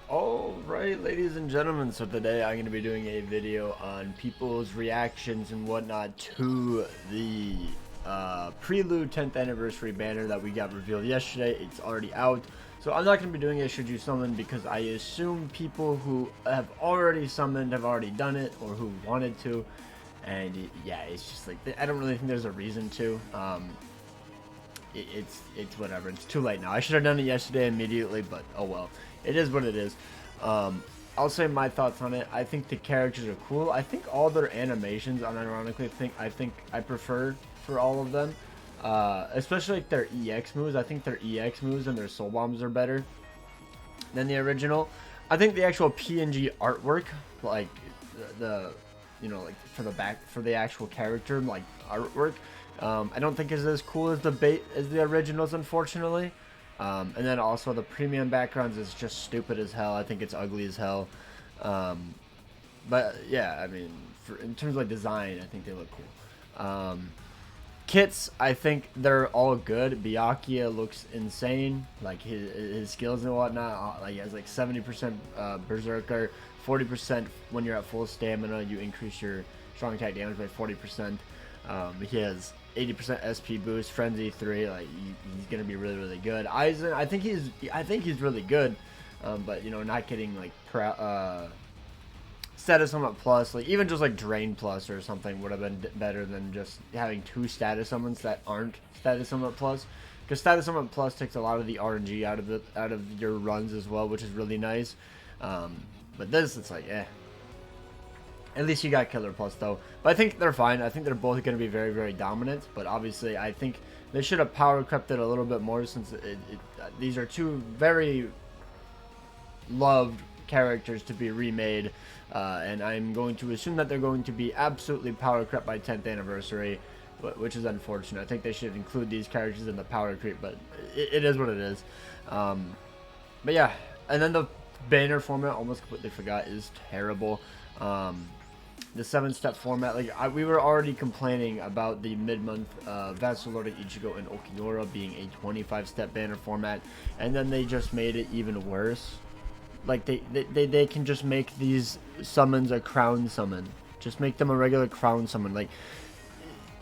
Alright, ladies and gentlemen, so today I'm going to be doing a video on people's reactions and whatnot to the Prelude 10th anniversary banner that we got revealed yesterday. It's already out, so I'm not going to be doing a should you summon because I assume people who have already summoned have already done it or who wanted to, and yeah, it's just like, I don't really think there's a reason to. It's whatever. It's too late now. I should have done it yesterday immediately, but oh well. It is what it is. I'll say my thoughts on it. I think the characters are cool. I think all their animations, unironically, I prefer for all of them. Especially like their EX moves. I think their EX moves and their soul bombs are better than the original. I think the actual PNG artwork, like the you know, like for the actual character, like artwork, I don't think is as cool as the originals, unfortunately. And then also the premium backgrounds is just stupid as hell. I think it's ugly as hell. But yeah, I mean, in terms of like design, I think they look cool. Kits, I think they're all good. Byakuya looks insane, like his skills and whatnot. Like he has like 70% Berserker, 40% when you're at full stamina. You increase your strong attack damage by 40%. He has 80% SP boost, Frenzy 3. Like he's gonna be really good. Aizen, I think he's really good, but you know, not getting like status summon plus, like even just like Drain plus or something would have been better than just having 2 status summons that aren't status summon plus, because status summon plus takes a lot of the RNG out of your runs as well, which is really nice. But this, it's like, eh. At least you got Killer Plus though. But I think they're fine. I think they're both going to be very dominant. But obviously, I think they should have power crept it a little bit more, since these are 2 very loved characters to be remade. And I'm going to assume that they're going to be absolutely power crept by 10th anniversary, which is unfortunate. I think they should include these characters in the power creep, but it is what it is. But yeah, and then the banner format, almost completely forgot, is terrible. The 7-step format, like we were already complaining about the mid-month Vassal Lord Ichigo and Okiura being a 25-step banner format, and then they just made it even worse. Like they can just make these summons a crown summon. Just make them a regular crown summon. Like,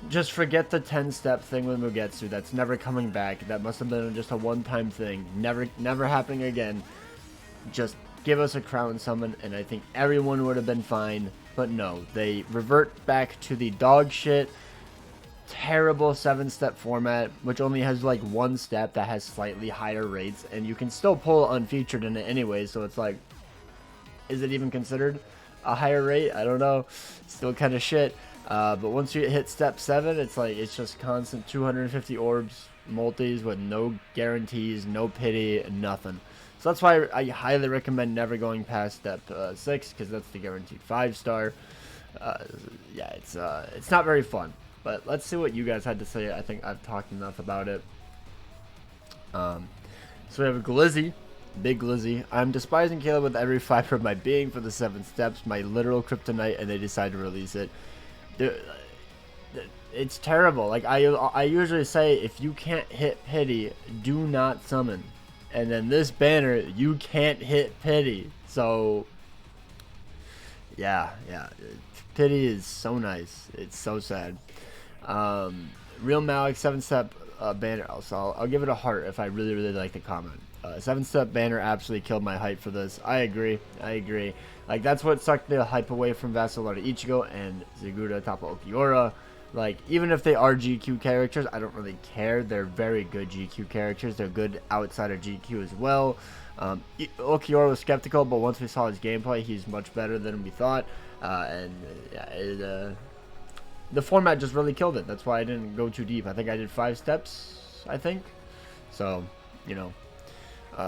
just forget the 10-step thing with Mugetsu. That's never coming back. That must have been just a one-time thing. Never happening again. Just give us a crown summon, and I think everyone would have been fine. But no, they revert back to the dog shit, terrible 7-step format, which only has like 1 step that has slightly higher rates, and you can still pull unfeatured in it anyway. So it's like, is it even considered a higher rate? I don't know. Still kind of shit. But once you hit step 7, it's like, it's just constant 250 orbs, multis with no guarantees, no pity, nothing. So that's why I highly recommend never going past step 6, because that's the guaranteed 5-star. Yeah, it's not very fun. But let's see what you guys had to say. I think I've talked enough about it. So we have Glizzy, Big Glizzy. I'm despising Caleb with every fiber of my being for the 7 steps, my literal kryptonite, and they decide to release it. It's terrible. Like I usually say, if you can't hit pity, do not summon. And then this banner, you can't hit pity. So yeah, pity is so nice. It's so sad. Real Malik 7-step banner. Also, I'll give it a heart if I really like the comment. 7-step banner absolutely killed my hype for this. I agree. Like, that's what sucked the hype away from Vassal Lord Ichigo and Zagura Tapa Okiura. Like, even if they are GQ characters, I don't really care. They're very good GQ characters. They're good outside of GQ as well. Okiura was skeptical, but once we saw his gameplay, he's much better than we thought. And yeah, the format just really killed it. That's why I didn't go too deep. I think I did 5 steps, I think. So, you know.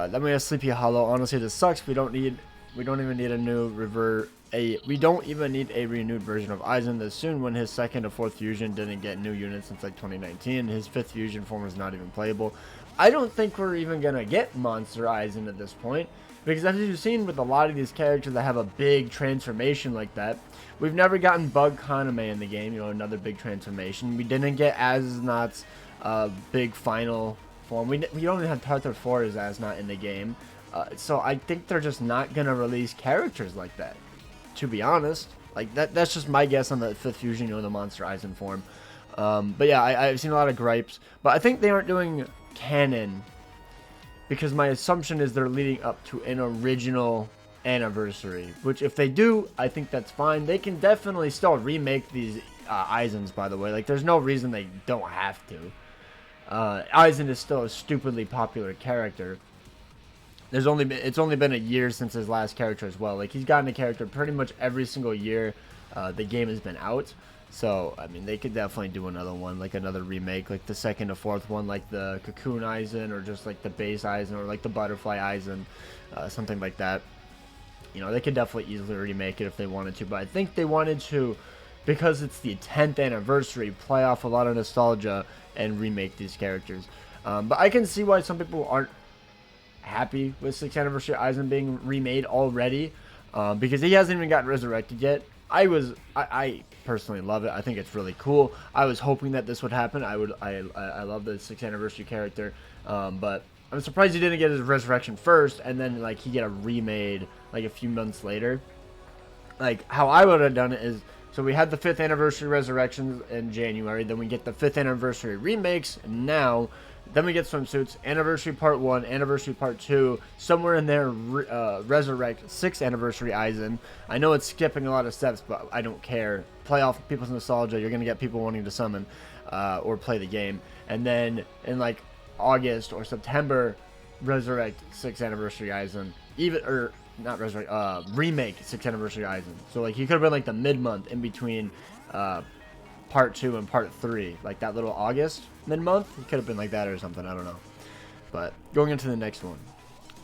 Then we have Sleepy Hollow. Honestly, this sucks. We don't even need a new we don't even need a renewed version of Aizen this soon, when his 2nd or 4th fusion didn't get new units since like 2019. His 5th fusion form is not even playable. I don't think we're even gonna get Monster Aizen at this point, because as you've seen with a lot of these characters that have a big transformation like that, we've never gotten Bug Kaname in the game, you know, another big transformation. We didn't get Aznat's big final form. We only had Tartar 4 as Aznat in the game. So I think they're just not gonna release characters like that, to be honest. Like that's just my guess on the 5th fusion, the Monster Eisen form. But yeah, I've seen a lot of gripes, but I think they aren't doing canon because my assumption is they're leading up to an original anniversary, which if they do, I think that's fine. They can definitely still remake these Eisens, by the way. Like, there's no reason they don't have to. Eisen is still a stupidly popular character. It's only been a year since his last character as well. Like, he's gotten a character pretty much every single year the game has been out. So, I mean, they could definitely do another one, like another remake, like the 2nd or 4th one, like the Cocoon Eisen, or just like the base Eisen, or like the Butterfly Eisen, something like that. They could definitely easily remake it if they wanted to, but I think they wanted to, because it's the 10th anniversary, play off a lot of nostalgia and remake these characters. But I can see why some people aren't happy with 6th anniversary Eisen being remade already, because he hasn't even gotten resurrected yet. I personally love it. I think it's really cool. I was hoping that this would happen. I love the 6th anniversary character, but I'm surprised he didn't get his resurrection first, and then like he get a remade like a few months later. Like how I would have done it is, so we had the 5th anniversary resurrections in January, then we get the 5th anniversary remakes now. Then we get swimsuits, anniversary part 1, anniversary part 2, somewhere in there, resurrect 6th anniversary Eisen. I know it's skipping a lot of steps, but I don't care. Play off people's nostalgia, you're going to get people wanting to summon or play the game. And then in like August or September, resurrect 6th anniversary Eisen. Not resurrect, remake 6th anniversary Eisen. So like he could have been like the mid-month in between part 2 and part 3, like that little August mid-month. It could have been like that or something, I don't know. But going into the next one,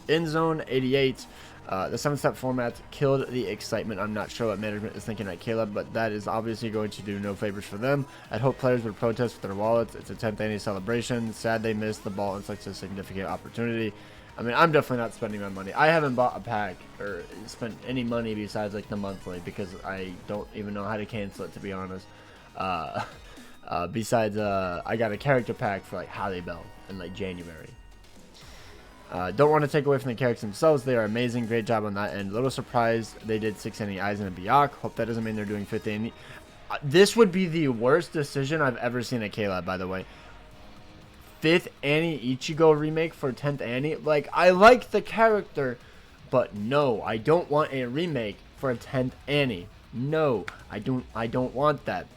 in Zone 88, the 7-step format killed the excitement. I'm not sure what management is thinking at Caleb, but that is obviously going to do no favors for them. I'd hope players would protest with their wallets. It's a 10th anniversary celebration. Sad they missed the ball in such a significant opportunity. I mean, I'm definitely not spending my money. I haven't bought a pack or spent any money besides like the monthly, because I don't even know how to cancel it, to be honest. Besides, I got a character pack for like Halle Bell in like January. Don't want to take away from the characters themselves. They are amazing. Great job on that end. Little surprised they did 6th Annie Eisen and Biak. Hope that doesn't mean they're doing 5th Annie. This would be the worst decision I've ever seen at K-Lab, by the way. 5th Annie Ichigo remake for 10th Annie. Like, I like the character, but no, I don't want a remake for a 10th Annie. No, I don't want that.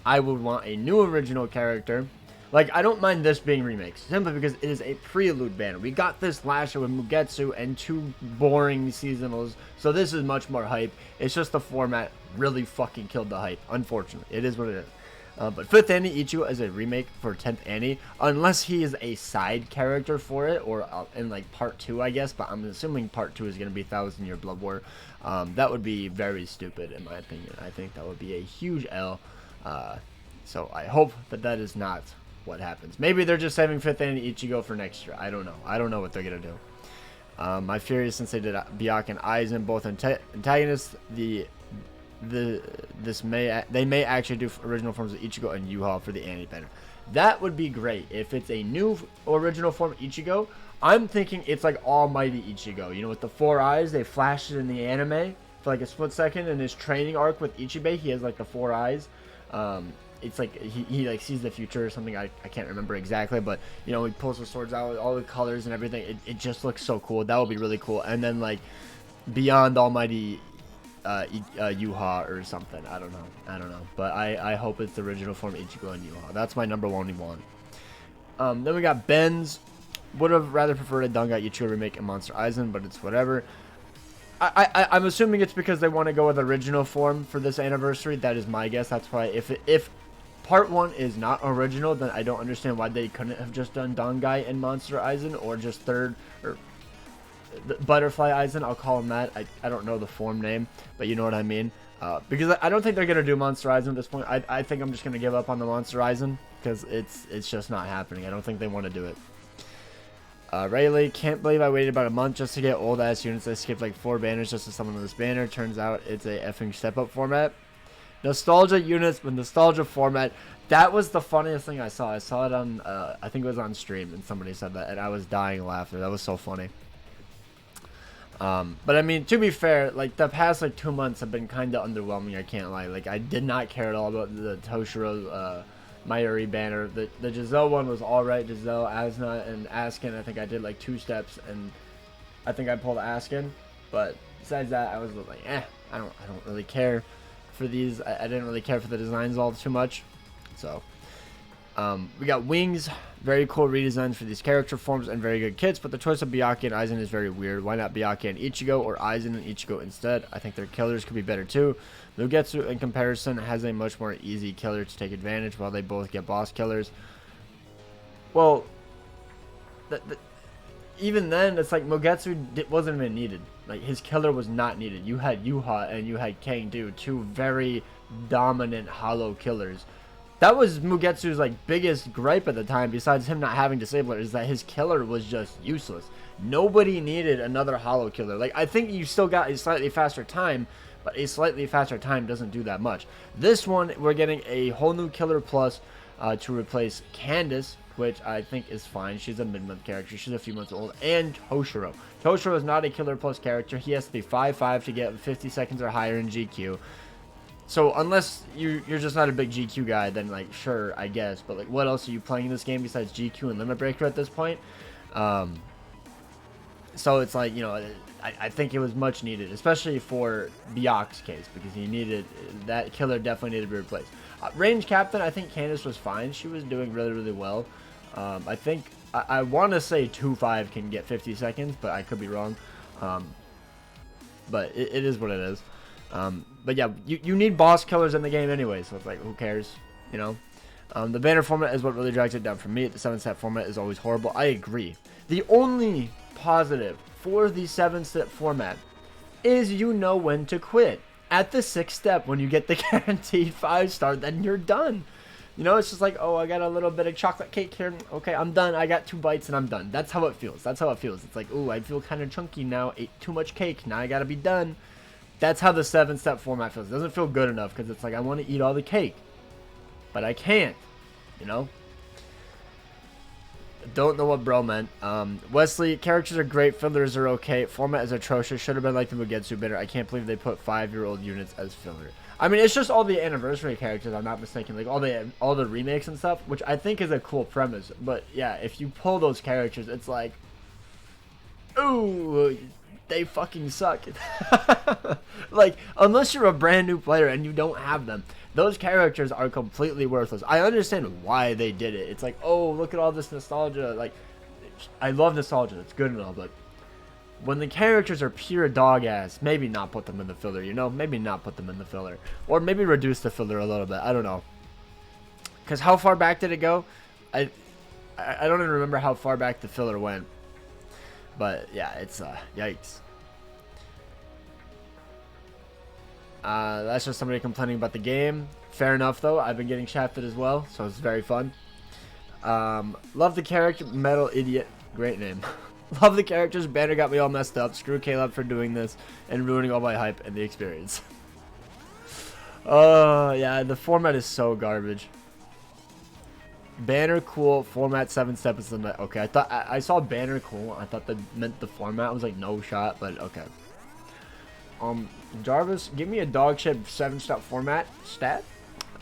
I would want a new original character. Like, I don't mind this being remakes, simply because it is a prelude banner. We got this last year with Mugetsu and 2 boring seasonals, so this is much more hype. It's just the format really fucking killed the hype, unfortunately. It is what it is. But 5th Annie Ichigo is a remake for 10th Annie, unless he is a side character for it, or in like part 2, I guess, but I'm assuming part 2 is going to be 1,000 Year Blood War. That would be very stupid, in my opinion. I think that would be a huge L. So I hope that is not what happens. Maybe they're just saving 5th Annie Ichigo for next year. I don't know. I don't know what they're going to do. My fear is, since they did Biak and Eisen, both antagonists, they may actually do original forms of Ichigo and Yuha for the Annie banner. That would be great. If it's a new original form of Ichigo, I'm thinking it's like Almighty Ichigo. With the 4 eyes, they flashed it in the anime for like a split second. In his training arc with Ichibei, he has like the 4 eyes. It's like he like sees the future or something. I can't remember exactly, but he pulls the swords out with all the colors and everything. It just looks so cool. That would be really cool. And then like beyond Almighty Yuha or something. I don't know. But I hope it's the original form Ichigo and Yuha. That's my number one. Then we got Ben's. Would have rather preferred a Dangai Ichigo remake and Monster Eisen, but it's whatever. I'm assuming it's because they want to go with original form for this anniversary. That is my guess. That's why if part 1 is not original, then I don't understand why they couldn't have just done Dangai and Monster Eisen, or just third or Butterfly Eisen. I'll call him that. I don't know the form name, but you know what I mean. Because I don't think they're gonna do Monster Eisen at this point. I think I'm just gonna give up on the Monster Eisen because it's just not happening. I don't think they want to do it. Rayleigh, can't believe I waited about a month just to get old ass units. I skipped like 4 banners just to summon this banner. Turns out it's a effing step up format. Nostalgia units with nostalgia format. That was the funniest thing I saw. I saw it on I think it was on stream, and somebody said that, and I was dying laughing. That was so funny. But I mean, to be fair, like the past like 2 months have been kind of underwhelming. I can't lie. Like I did not care at all about the Toshiro, Mayuri banner. The Giselle one was alright. Giselle, Asna, and Askin. I think I did like 2 steps, and I think I pulled Askin. But besides that, I was like, I don't really care for these. I didn't really care for the designs all too much. So, we got Wings. Very cool redesigns for these character forms and very good kits, but the choice of Byakuya and Aizen is very weird. Why not Byakuya and Ichigo or Aizen and Ichigo instead? I think their killers could be better too. Mugetsu, in comparison, has a much more easy killer to take advantage, while they both get boss killers. Well, even then, it's like Mugetsu wasn't even needed. Like, his killer was not needed. You had Yuha and you had Kangdu, 2 very dominant hollow killers. That was Mugetsu's like biggest gripe at the time, besides him not having Disabler, is that his killer was just useless. Nobody needed another hollow killer. Like, I think you still got a slightly faster time, but a slightly faster time doesn't do that much. This one, we're getting a whole new killer plus to replace Candace, which I think is fine. She's a mid-month character. She's a few months old. And Toshiro. Toshiro is not a killer plus character. He has to be 5'5" to get 50 seconds or higher in GQ. So unless you're just not a big GQ guy, then like sure, I guess. But like, what else are you playing in this game besides GQ and Limit Breaker at this point? So it's like, you know, I think it was much needed, especially for Byakuya's case, because he needed that killer, definitely needed to be replaced. Range Captain, I think Candace was fine. She was doing really well. I think I want to say 2-5 can get 50 seconds, but I could be wrong. But it is what it is. But yeah, you need boss killers in the game anyway, so it's like, who cares, you know? The banner format is what really drags it down for me. The 7-step format is always horrible. I agree. The only positive for the 7-step format is you know when to quit. At the 6th step, when you get the guaranteed 5-star, then you're done. You know, it's just like, oh, I got a little bit of chocolate cake here. Okay, I'm done. I got 2 bites and I'm done. That's how it feels. That's how it feels. It's like, ooh, I feel kind of chunky now. Ate too much cake. Now I gotta be done. That's how the 7-step format feels. It doesn't feel good enough because it's like, I want to eat all the cake, but I can't, you know? Don't know what bro meant. Wesley, characters are great, fillers are okay, format is atrocious, should have been like the Mugetsu banner. I can't believe they put 5-year-old units as filler. I mean, it's just all the anniversary characters, I'm not mistaken, like all the remakes and stuff, which I think is a cool premise. But yeah, if you pull those characters, it's like, ooh, they fucking suck. Like, unless you're a brand new player and you don't have them, those characters are completely worthless. I understand why they did it. It's like, oh, look at all this nostalgia. Like, I love nostalgia. It's good and all, but when the characters are pure dog ass, maybe not put them in the filler, you know? Maybe not put them in the filler. Or maybe reduce the filler a little bit. I don't know. Because how far back did it go? I don't even remember how far back the filler went. But yeah, it's yikes. That's just somebody complaining about the game. Fair enough though. I've been getting shafted as well, so it's very fun. Love the character, Metal Idiot. Great name. Love the characters. Banner got me all messed up. Screw Caleb for doing this and ruining all my hype and the experience. Oh yeah, the format is so garbage. Banner cool, format 7-step is the net. Okay, I thought I saw banner cool. I thought that meant the format. I was like, no shot, but okay. Jarvis, give me a dog shit 7-step format stat.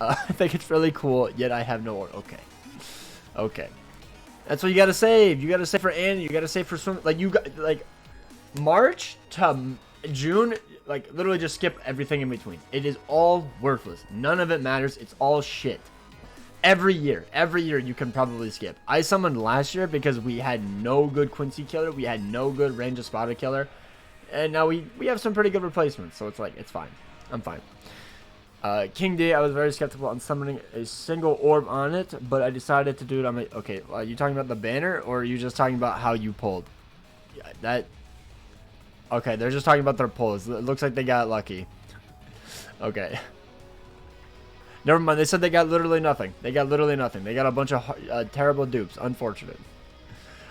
I think it's really cool, yet I have no order. Okay. Okay. That's what you gotta save. You gotta save for Annie. You gotta save for swim. Like, you got, like, March to June, like, literally just skip everything in between. It is all worthless. None of it matters. It's all shit. Every year you can probably skip. I summoned last year because we had no good Quincy killer. We had no good Range of Spada killer. And now we have some pretty good replacements. So it's like, it's fine. I'm fine. King D, I was very skeptical on summoning a single orb on it, but I decided to do it on my... Okay, are you talking about the banner, or are you just talking about how you pulled? Yeah, that... Okay, they're just talking about their pulls. It looks like they got lucky. Okay. Never mind, they said they got literally nothing. They got literally nothing. They got a bunch of terrible dupes. Unfortunate.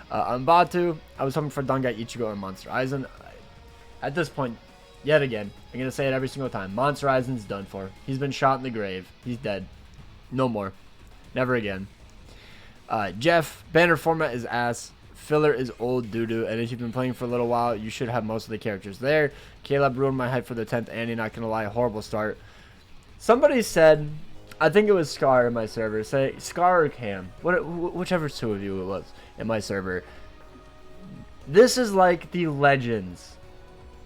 On Batu, I was hoping for Dangai, Ichigo, and Monster Aizen. At this point, yet again, I'm going to say it every single time. Monster Aizen's done for. He's been shot in the grave. He's dead. No more. Never again. Jeff, banner format is ass. filler is old doo-doo, and if you've been playing for a little while, you should have most of the characters there. Caleb ruined my hype for the 10th Annie, not gonna lie, horrible start. Somebody said, I think it was Scar in my server, say Scar or Cam, whichever two of you it was in my server. This is like the Legends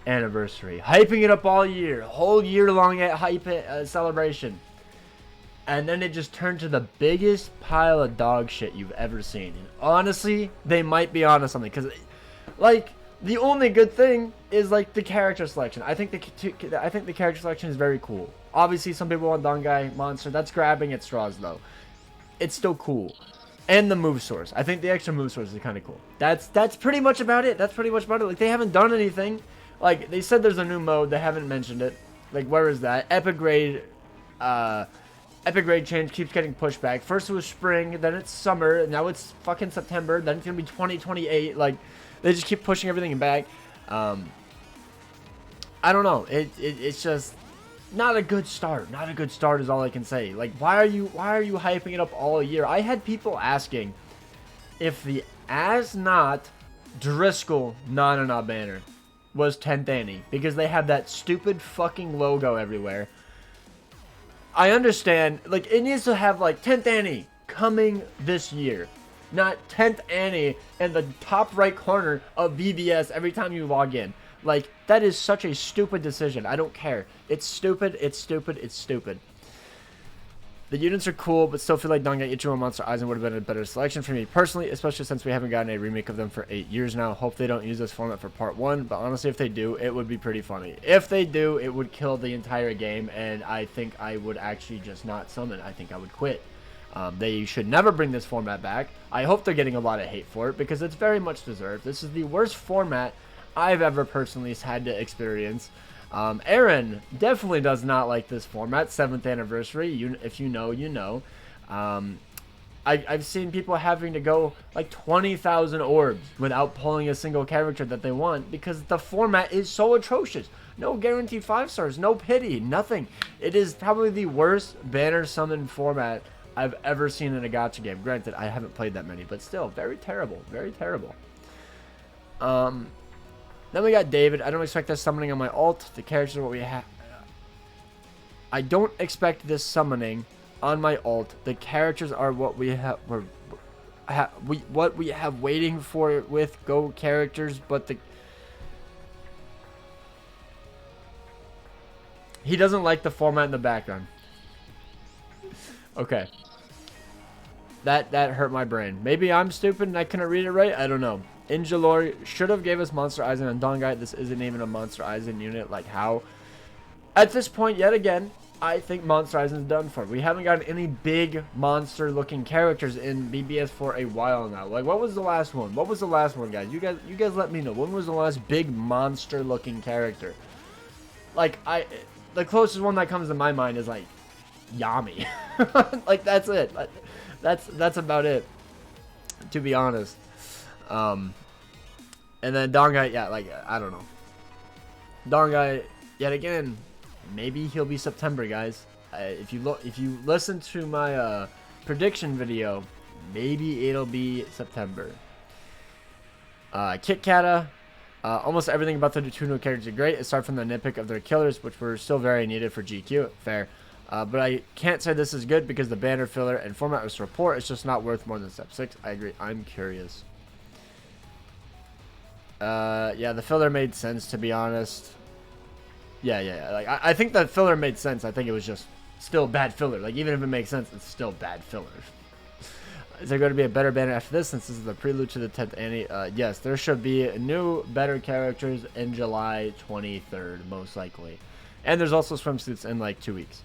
anniversary, hyping it up all year, whole year long celebration. And then it just turned to the biggest pile of dog shit you've ever seen. And honestly, they might be onto something. Because, like, the only good thing is, like, the character selection. I think the character selection is very cool. Obviously, some people want Dongai, Monster. That's grabbing at straws, though. It's still cool. And the move source. I think the extra move source is kind of cool. That's pretty much about it. That's pretty much about it. Like, they haven't done anything. Like, they said there's a new mode. They haven't mentioned it. Like, where is that? Epic grade change keeps getting pushed back. First it was spring, then it's summer, now it's fucking September, then it's gonna be 2028. Like, they just keep pushing everything back. I don't know. It's just not a good start. Not a good start is all I can say. Like, why are you hyping it up all year? I had people asking if the As Not Driscoll Nanana banner was 10th Annie because they have that stupid fucking logo everywhere. I understand, like, it needs to have, like, 10th Annie coming this year. Not 10th Annie in the top right corner of VBS every time you log in. Like, that is such a stupid decision. I don't care. It's stupid, it's stupid, it's stupid. The units are cool, but still feel like Dongai, Ichigo, and Monster Aizen would have been a better selection for me personally, especially since we haven't gotten a remake of them for 8 years now. Hope they don't use this format for part 1, but honestly, if they do, it would be pretty funny. If they do, it would kill the entire game, and I think I would actually just not summon. I think I would quit. They should never bring this format back. I hope they're getting a lot of hate for it, because it's very much deserved. This is the worst format I've ever personally had to experience. Aaron definitely does not like this format. 7th anniversary. If you know, you know. I've seen people having to go like 20,000 orbs without pulling a single character that they want because the format is so atrocious. No guaranteed 5 stars, no pity, nothing. It is probably the worst banner summon format I've ever seen in a gacha game. Granted, I haven't played that many, but still, very terrible, very terrible. Then we got David. I don't expect this summoning on my ult. The characters are what we have. I don't expect this summoning on my ult. The characters are what we have. What we have waiting for with Go characters, but he doesn't like the format in the background. Okay. That hurt my brain. Maybe I'm stupid and I couldn't read it right. I don't know. Injalori should have gave us Monster Aizen and Dongai. This isn't even a Monster Aizen unit. Like, how? At this point, yet again, I think Monster Aizen's done for. We haven't gotten any big monster-looking characters in BBS for a while now. Like, what was the last one? What was the last one, guys? You guys let me know. When was the last big monster-looking character? Like, the closest one that comes to my mind is, like, Yami. Like, that's it. That's about it, to be honest. And then Dongai, yeah, like, I don't know. Dongai, yet again, maybe he'll be September, guys. If you listen to my prediction video, maybe it'll be September. Kit Kata, almost everything about the two new characters are great, aside from the nitpick of their killers, which were still very needed for GQ. Fair. But I can't say this is good because the banner filler and format was report. It's just not worth more than step 6. I agree. I'm curious. Yeah, the filler made sense, to be honest. Yeah. Like, I think the filler made sense. I think it was just still bad filler. Like, even if it makes sense, it's still bad filler. Is there going to be a better banner after this, since this is the prelude to the 10th Annie? Yes, there should be new, better characters in July 23rd, most likely. And there's also swimsuits in, like, 2 weeks.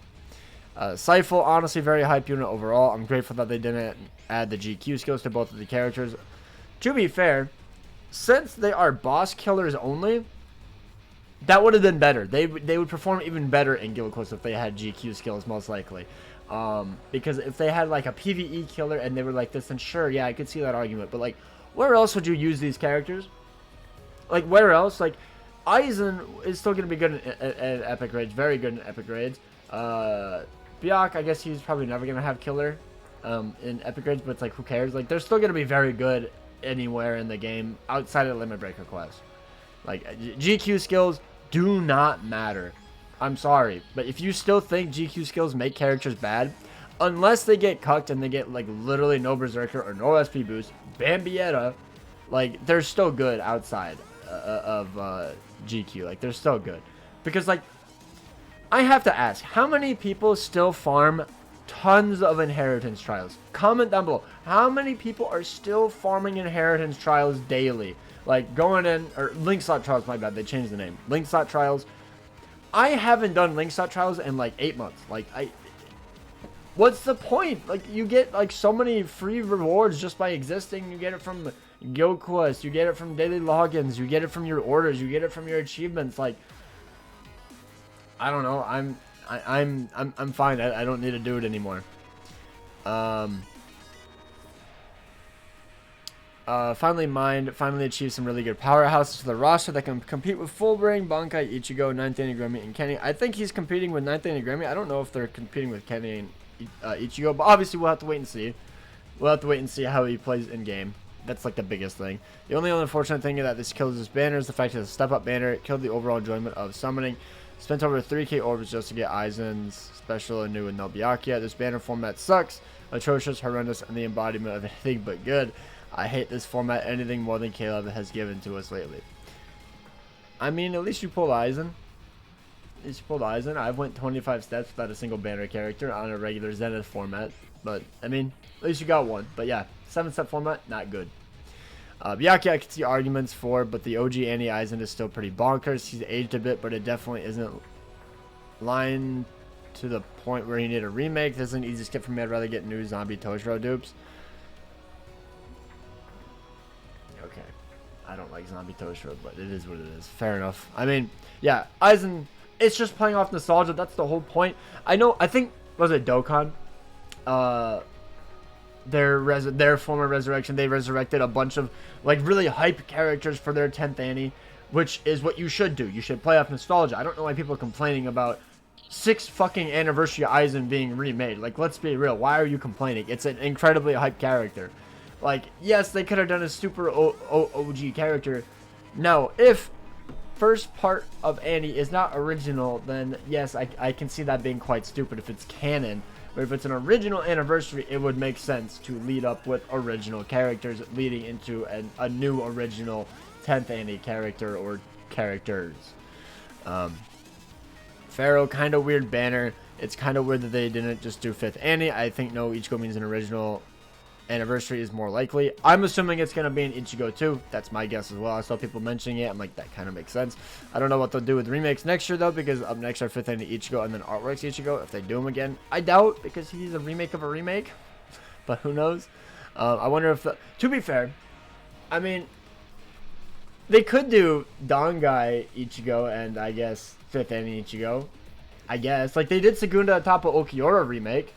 Seifel, honestly, very hype unit overall. I'm grateful that they didn't add the GQ skills to both of the characters. To be fair, since they are boss killers only, that would have been better. They would perform even better in Guild Quest if they had GQ skills, most likely. Because if they had like a PvE killer and they were like this, then sure, yeah, I could see that argument. But like, where else would you use these characters? Like, where else? Like, Aizen is still going to be good at epic raids, very good in epic raids. Byac, I guess he's probably never going to have killer in epic raids, but it's like, who cares? Like, they're still going to be very good anywhere in the game outside of Limit Breaker Quest. Like, GQ skills do not matter. I'm sorry, but if you still think GQ skills make characters bad, unless they get cucked and they get, like, literally no Berserker or no SP boost, Bambietta, like, they're still good outside of GQ. Like, they're still good. Because, like, I have to ask, how many people still farm tons of inheritance trials? Comment down below. How many people are still farming inheritance trials daily? Like, going in, or link slot trials, my bad, they changed the name. Link slot trials. I haven't done link slot trials in, like, 8 months. Like, what's the point? Like, you get, like, so many free rewards just by existing. You get it from Guild Quest, you get it from daily logins, you get it from your orders, you get it from your achievements. Like, I don't know. I'm fine. I don't need to do it anymore. Finally achieved some really good powerhouses to the roster that can compete with Fullbring, Bankai, Ichigo, 9th Grammy, and Kenny. I think he's competing with 9th Grammy. I don't know if they're competing with Kenny and Ichigo, but obviously we'll have to wait and see. We'll have to wait and see how he plays in game. That's like the biggest thing. The only unfortunate thing that this kills this banner is the fact that it's a step-up banner. It killed the overall enjoyment of summoning. Spent over 3k orbs just to get Aizen's special and new with no Byakuya. This banner format sucks, atrocious, horrendous, and the embodiment of anything but good. I hate this format anything more than Caleb has given to us lately. I mean, at least you pulled Aizen. At least you pulled Aizen. I've went 25 steps without a single banner character on a regular Zenith format. But, I mean, at least you got one. But yeah, 7-step format, not good. Byakuya I can see arguments for, but the OG Annie Aizen is still pretty bonkers. He's aged a bit, but it definitely isn't line to the point where you need a remake. This is an easy skip for me. I'd rather get new zombie Toshiro dupes. Okay. I don't like zombie Toshiro, but it is what it is. Fair enough. I mean, yeah, Aizen, it's just playing off nostalgia. That's the whole point. I think, was it Dokkan? Their former resurrection, they resurrected a bunch of like really hype characters for their 10th Annie, which is what you should do. You should play off nostalgia. I don't know why people are complaining about 6th fucking anniversary Aizen being remade. Like, let's be real. Why are you complaining? It's an incredibly hype character. Like, yes, they could have done a super OG character. Now, if first part of Annie is not original, then yes, I can see that being quite stupid if it's canon. But if it's an original anniversary, it would make sense to lead up with original characters leading into a new original 10th Annie character or characters. Pharaoh, kind of weird banner. It's kind of weird that they didn't just do 5th Annie. I think no Ichigo means an original anniversary is more likely. I'm assuming it's going to be an Ichigo too. That's my guess as well. I saw people mentioning it. I'm like, that kind of makes sense. I don't know what they'll do with remakes next year though, because up next are 5th Annie Ichigo and then Artworks Ichigo. If they do them again, I doubt, because he's a remake of a remake. But who knows? I wonder if to be fair, I mean, they could do Dangai Ichigo and I guess 5th Annie Ichigo. I guess like they did Segunda Etapa Okiura remake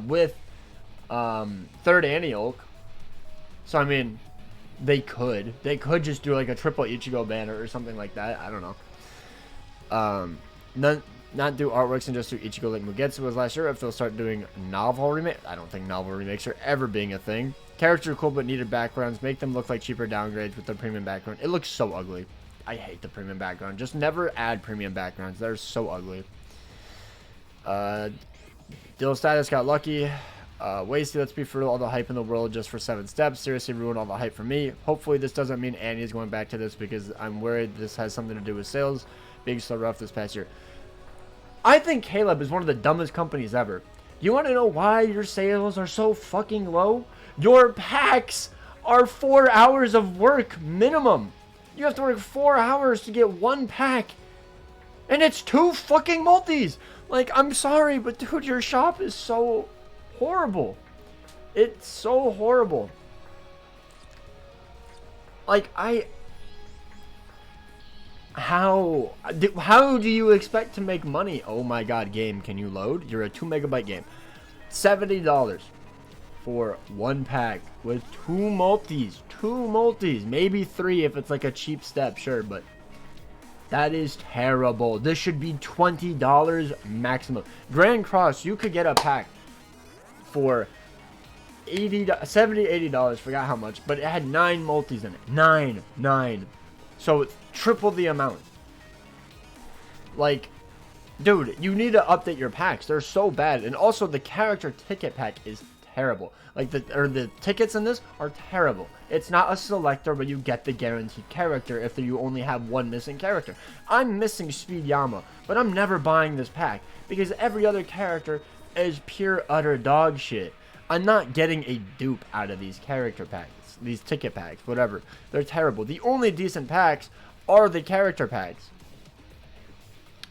with 3rd Annie Ulk. So I mean, they could just do like a triple Ichigo banner or something like that. I don't know. Not do artworks and just do Ichigo like Mugetsu was last year. If they'll start doing novel remake, I don't think novel remakes are ever being a thing. Characters are cool but needed backgrounds. Make them look like cheaper downgrades with the premium background. It looks so ugly. I hate the premium background. Just never add premium backgrounds. They're so ugly. Deal status got lucky. Wasted, let's be for all the hype in the world just for 7 steps. Seriously ruined all the hype for me. Hopefully this doesn't mean Annie is going back to this, because I'm worried this has something to do with sales being so rough this past year. I think Caleb is one of the dumbest companies ever. You want to know why your sales are so fucking low? Your packs are 4 hours of work minimum. You have to work 4 hours to get 1 pack. And it's 2 fucking multis. Like, I'm sorry, but dude, your shop is so horrible. It's so horrible. Like, how do you expect to make money? Oh my god, game, can you load? You're a 2 megabyte game. $70 for 1 pack with 2 multis. 2 multis, maybe 3 if it's like a cheap step, sure, but that is terrible. This should be $20 maximum. Grand Cross, you could get a pack for $80, forgot how much, but it had 9 multis in it. 9. So it's triple the amount. Like, dude, you need to update your packs. They're so bad. And also the character ticket pack is terrible. Like the tickets in this are terrible. It's not a selector, but you get the guaranteed character if you only have one missing character. I'm missing Speed Yama, but I'm never buying this pack because every other character is pure utter dog shit. I'm not getting a dupe out of these character packs, these ticket packs, whatever. They're terrible. The only decent packs are the character packs.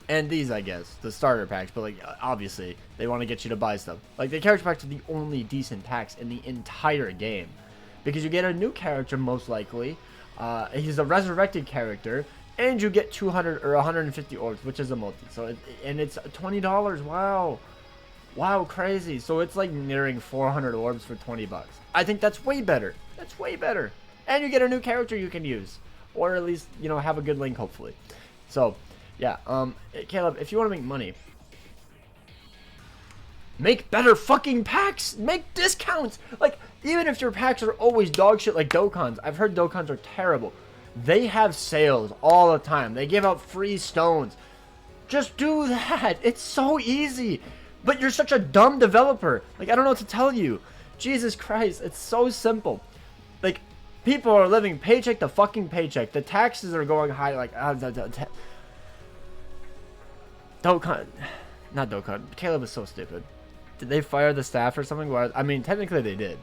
And these, I guess, the starter packs, but like obviously they want to get you to buy stuff. Like the character packs are the only decent packs in the entire game, because you get a new character most likely. He's a resurrected character, and you get 200 or 150 orbs, which is a multi. So and it's $20. Wow, crazy. So it's like nearing 400 orbs for 20 bucks. I think that's way better. That's way better. And you get a new character you can use, or at least have a good link hopefully. So. Yeah, Caleb, if you want to make money, make better fucking packs. Make discounts. Like, even if your packs are always dog shit like Dokkan's. I've heard Dokkan's are terrible. They have sales all the time. They give out free stones. Just do that. It's so easy. But you're such a dumb developer. Like, I don't know what to tell you. Jesus Christ, it's so simple. Like, people are living paycheck to fucking paycheck. The taxes are going high, like... Dokkan, not Dokkan. Caleb is so stupid. Did they fire the staff or something? I mean, technically they did.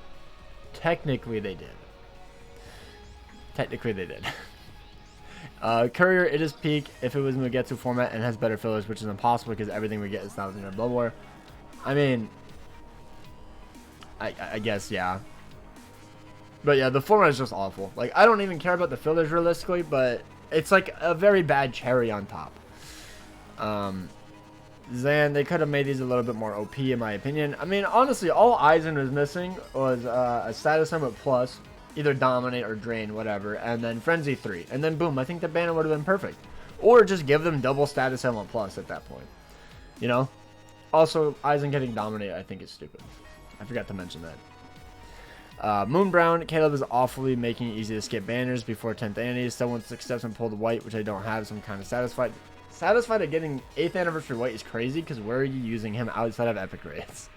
Courier, it is peak if it was Mugetsu format and has better fillers, which is impossible because everything we get is 1000 or Blood War. I mean, I guess, yeah. But yeah, the format is just awful. Like, I don't even care about the fillers realistically, but it's like a very bad cherry on top. Zan, they could have made these a little bit more OP in my opinion. I mean, honestly, all Aizen was missing was a status summit plus, either Dominate or Drain, whatever, and then Frenzy 3. And then boom, I think the banner would have been perfect. Or just give them double status summit plus at that point. Also, Aizen getting Dominate I think is stupid. I forgot to mention that. Moon Brown, Caleb is awfully making it easy to skip banners before 10th annies. Someone 6 steps and pulled white, which I don't have, so I'm kind of satisfied. Satisfied at getting 8th anniversary white is crazy because where are you using him outside of epic raids?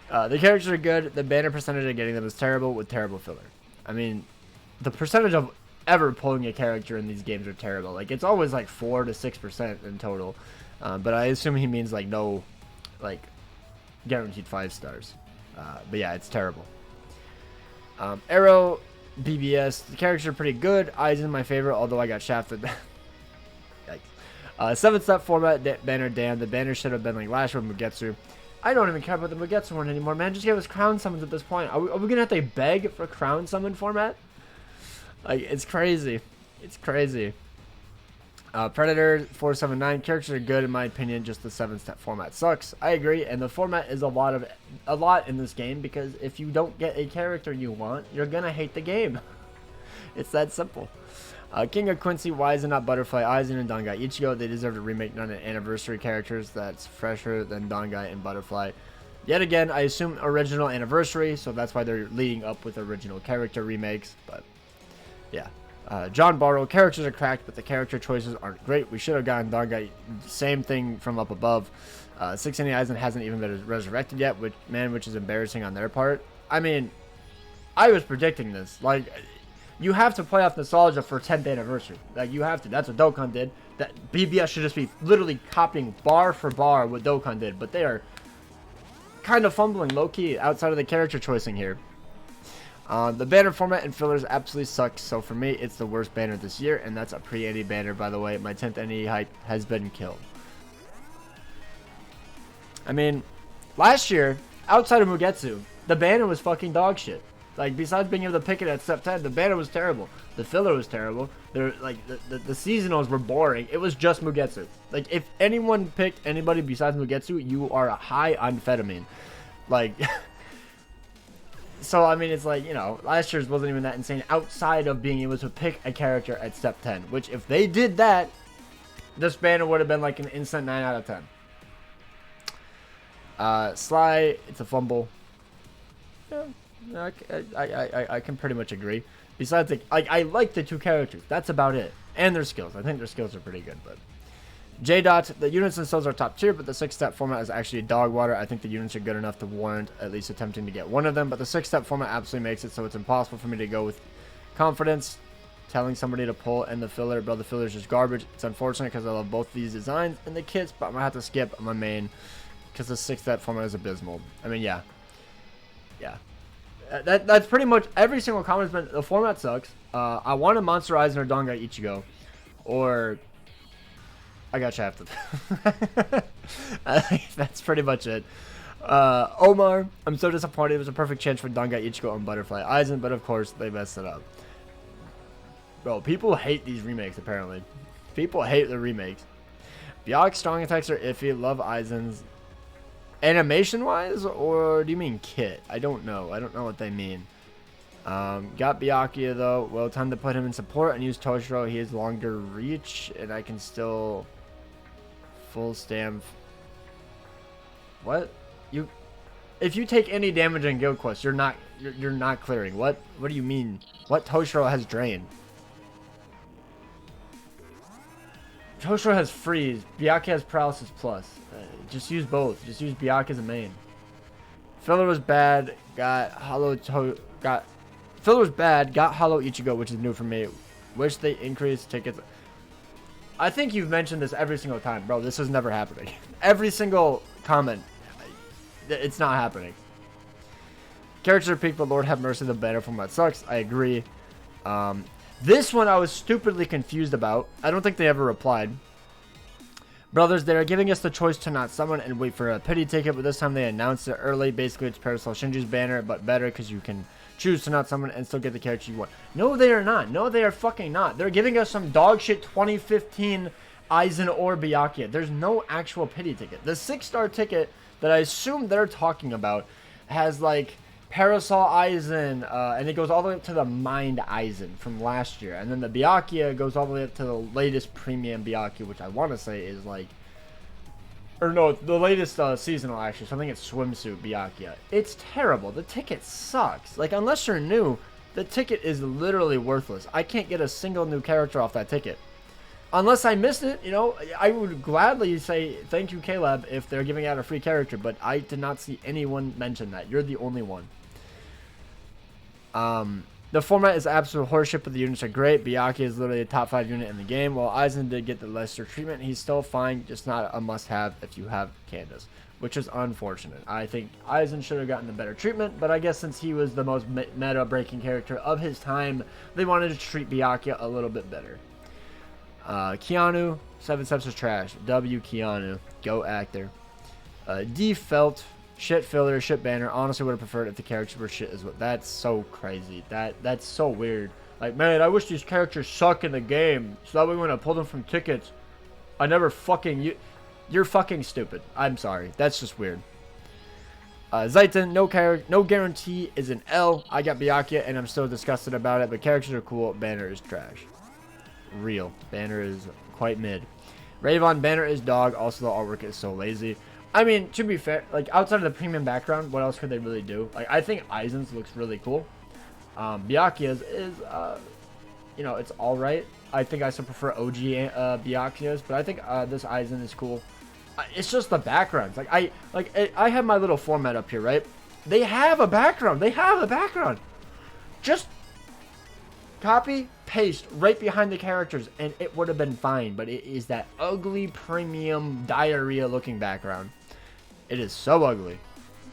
The characters are good. The banner percentage of getting them is terrible with terrible filler. I mean, the percentage of ever pulling a character in these games are terrible. Like, it's always like 4 to 6% in total. But I assume he means like no, like, guaranteed 5 stars. But yeah, it's terrible. Arrow, BBS, the characters are pretty good. Aizen my favorite, although I got shafted. 7-step format banner damn. The banner should have been like last year with Mugetsu. I don't even care about the Mugetsu one anymore, man. Just give us crown summons at this point. Are we gonna have to beg for crown summon format? Like, it's crazy. It's crazy. Predator 479 characters are good in my opinion. Just the 7-step format sucks. I agree, and the format is a lot in this game because if you don't get a character you want, you're gonna hate the game. It's that simple. King of Quincy, why is it not Butterfly, Aizen, and Dangai Ichigo? They deserve to remake non-anniversary characters that's fresher than Dangai and Butterfly. Yet again, I assume original anniversary, so that's why they're leading up with original character remakes. But yeah, John Barrow, characters are cracked, but the character choices aren't great. We should have gotten Dangai, same thing from up above. 6 Aizen hasn't even been resurrected yet, which is embarrassing on their part. I mean, I was predicting this. Like, you have to play off nostalgia for 10th anniversary. Like, you have to. That's what Dokkan did. That BBS should just be literally copying bar for bar what Dokkan did. But they are kind of fumbling low-key outside of the character choicing here. The banner format and fillers absolutely sucks. So for me, it's the worst banner this year. And that's a pre-NE banner, by the way. My 10th NE hype has been killed. I mean, last year, outside of Mugetsu, the banner was fucking dog shit. Like, besides being able to pick it at step 10, the banner was terrible. The filler was terrible. The seasonals were boring. It was just Mugetsu. Like, if anyone picked anybody besides Mugetsu, you are high on amphetamine. Like, so, I mean, it's like, last year's wasn't even that insane outside of being able to pick a character at step 10. Which, if they did that, this banner would have been like an instant 9 out of 10. Sly, it's a fumble. Yeah, I can pretty much agree. Besides, like, I like the two characters. That's about it. And their skills. I think their skills are pretty good, but... J-Dot, the units themselves are top tier, but the 6-step format is actually dog water. I think the units are good enough to warrant at least attempting to get one of them, but the 6-step format absolutely makes it so it's impossible for me to go with confidence. Telling somebody to pull and the filler, bro, the filler is just garbage. It's unfortunate because I love both these designs and the kits, but I'm going to have to skip on my main because the 6-step format is abysmal. I mean, yeah. Yeah. That's pretty much every single comment has been, the format sucks. I want a Monster Aizen or Dangai Ichigo, or... I got shafted. That's pretty much it. Omar, I'm so disappointed. It was a perfect chance for Dangai Ichigo and Butterfly Aizen, but of course they messed it up. Bro, people hate these remakes apparently. People hate the remakes. Byaku's strong attacks are iffy. Love Aizen's. Animation wise, or do you mean kit? I don't know. I don't know what they mean. Got Byakuya though. Well, time to put him in support and use Toshiro. He has longer reach, and I can still full stamp. What? If you take any damage in Guild Quest, you're not clearing. What do you mean? What? Toshiro has drain. Toshiro has freeze. Byakuya has paralysis plus. Just use both. Just use Byakuya as a main. Filler was bad. Got hollow Filler was bad. Got hollow Ichigo, which is new for me. Wish they increased tickets. I think you've mentioned this every single time, bro. This is never happening. Every single comment. It's not happening. Characters are peak, but Lord have mercy, the banner format sucks. I agree. This one I was stupidly confused about. I don't think they ever replied. Brothers, they're giving us the choice to not summon and wait for a pity ticket, but this time they announced it early. Basically, it's Parasol Shinji's banner, but better because you can choose to not summon and still get the character you want. No, they are not. No, they are fucking not. They're giving us some dog shit 2015 Aizen or Byakuya. There's no actual pity ticket. The 6-star ticket that I assume they're talking about has like Parasol Aizen, and it goes all the way up to the Mind Aizen from last year. And then the Byakuya goes all the way up to the latest premium Byakuya, which I want to say is like... Or no, the latest seasonal actually, so I think it's Swimsuit Byakuya. It's terrible. The ticket sucks. Like, unless you're new, the ticket is literally worthless. I can't get a single new character off that ticket. Unless I missed it, you know, I would gladly say thank you, Caleb, if they're giving out a free character, but I did not see anyone mention that. You're the only one. The format is absolute horseshit, but the units are great. Byakuya is literally a top 5 unit in the game. While Aizen did get the lesser treatment, he's still fine, just not a must-have if you have Candace, which is unfortunate. I think Aizen should have gotten the better treatment, but I guess since he was the most meta-breaking character of his time, they wanted to treat Byakuya a little bit better. Keanu, 7 steps is trash. W Keanu, go actor. D Felt, shit filler, shit banner. Honestly, would have preferred if the characters were shit as well. That's so crazy. That's so weird. Like, man, I wish these characters suck in the game, so that way when I pull them from tickets, I never fucking... You're fucking stupid. I'm sorry. That's just weird. Zaitan, no guarantee is an L. I got Byakuya, and I'm still disgusted about it, but characters are cool. Banner is trash. Real. Banner is quite mid. Ravon, banner is dog. Also, the artwork is so lazy. I mean, to be fair, like, outside of the premium background, what else could they really do? Like, I think Aizen's looks really cool. Byakuya's is, you know, it's alright. I think I still prefer OG Byakuya's, but I think this Aizen is cool. It's just the backgrounds. Like, I have my little format up here, right? They have a background. They have a background. Just copy, paste right behind the characters, and it would have been fine. But it is that ugly premium diarrhea looking background. It is so ugly.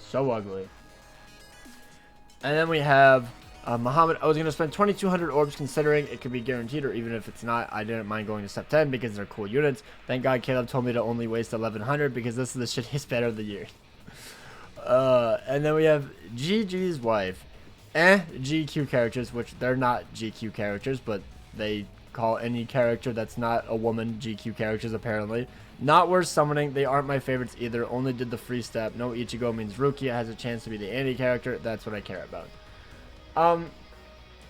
So ugly. And then we have Muhammad. I was going to spend 2,200 orbs considering it could be guaranteed, or even if it's not, I didn't mind going to step 10 because they're cool units. Thank God Caleb told me to only waste 1,100 because this is the shittiest banner of the year. And then we have GG's wife. GQ characters, which they're not GQ characters, but they call any character that's not a woman GQ characters apparently. Not worth summoning. They aren't my favorites either. Only did the free step. No Ichigo means Rukia has a chance to be the anti-character. That's what I care about.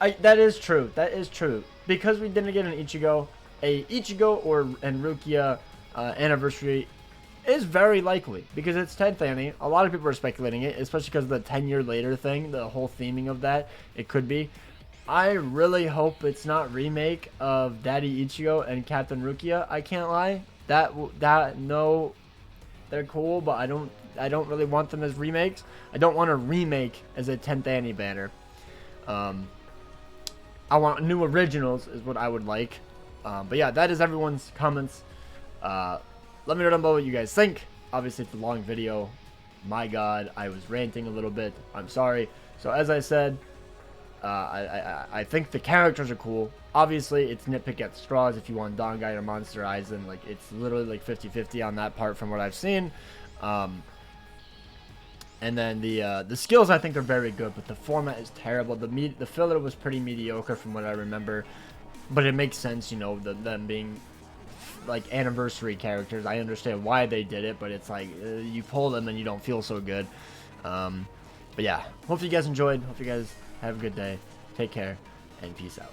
That is true. That is true. Because we didn't get an Ichigo, and Rukia anniversary is very likely because it's 10th Annie. A lot of people are speculating it, especially because of the 10-year later thing, the whole theming of that. It could be. I really hope it's not remake of Daddy Ichigo and Captain Rukia. I can't lie. No, they're cool, but I don't really want them as remakes. I don't want a remake as a 10th Annie banner. I want new originals is what I would like. But yeah, that is everyone's comments. Let me know down below what you guys think. Obviously, it's a long video. My God, I was ranting a little bit. I'm sorry. So as I said, I think the characters are cool. Obviously, it's nitpick at straws if you want Dongai or Monster Aizen. Like, it's literally like 50-50 on that part from what I've seen. And then the skills I think are very good, but the format is terrible. The filler was pretty mediocre from what I remember, but it makes sense, you know, them being like anniversary characters. I understand why they did it, but it's like you pull them and you don't feel so good. But yeah, hope you guys enjoyed. Hope you guys have a good day. Take care and peace out.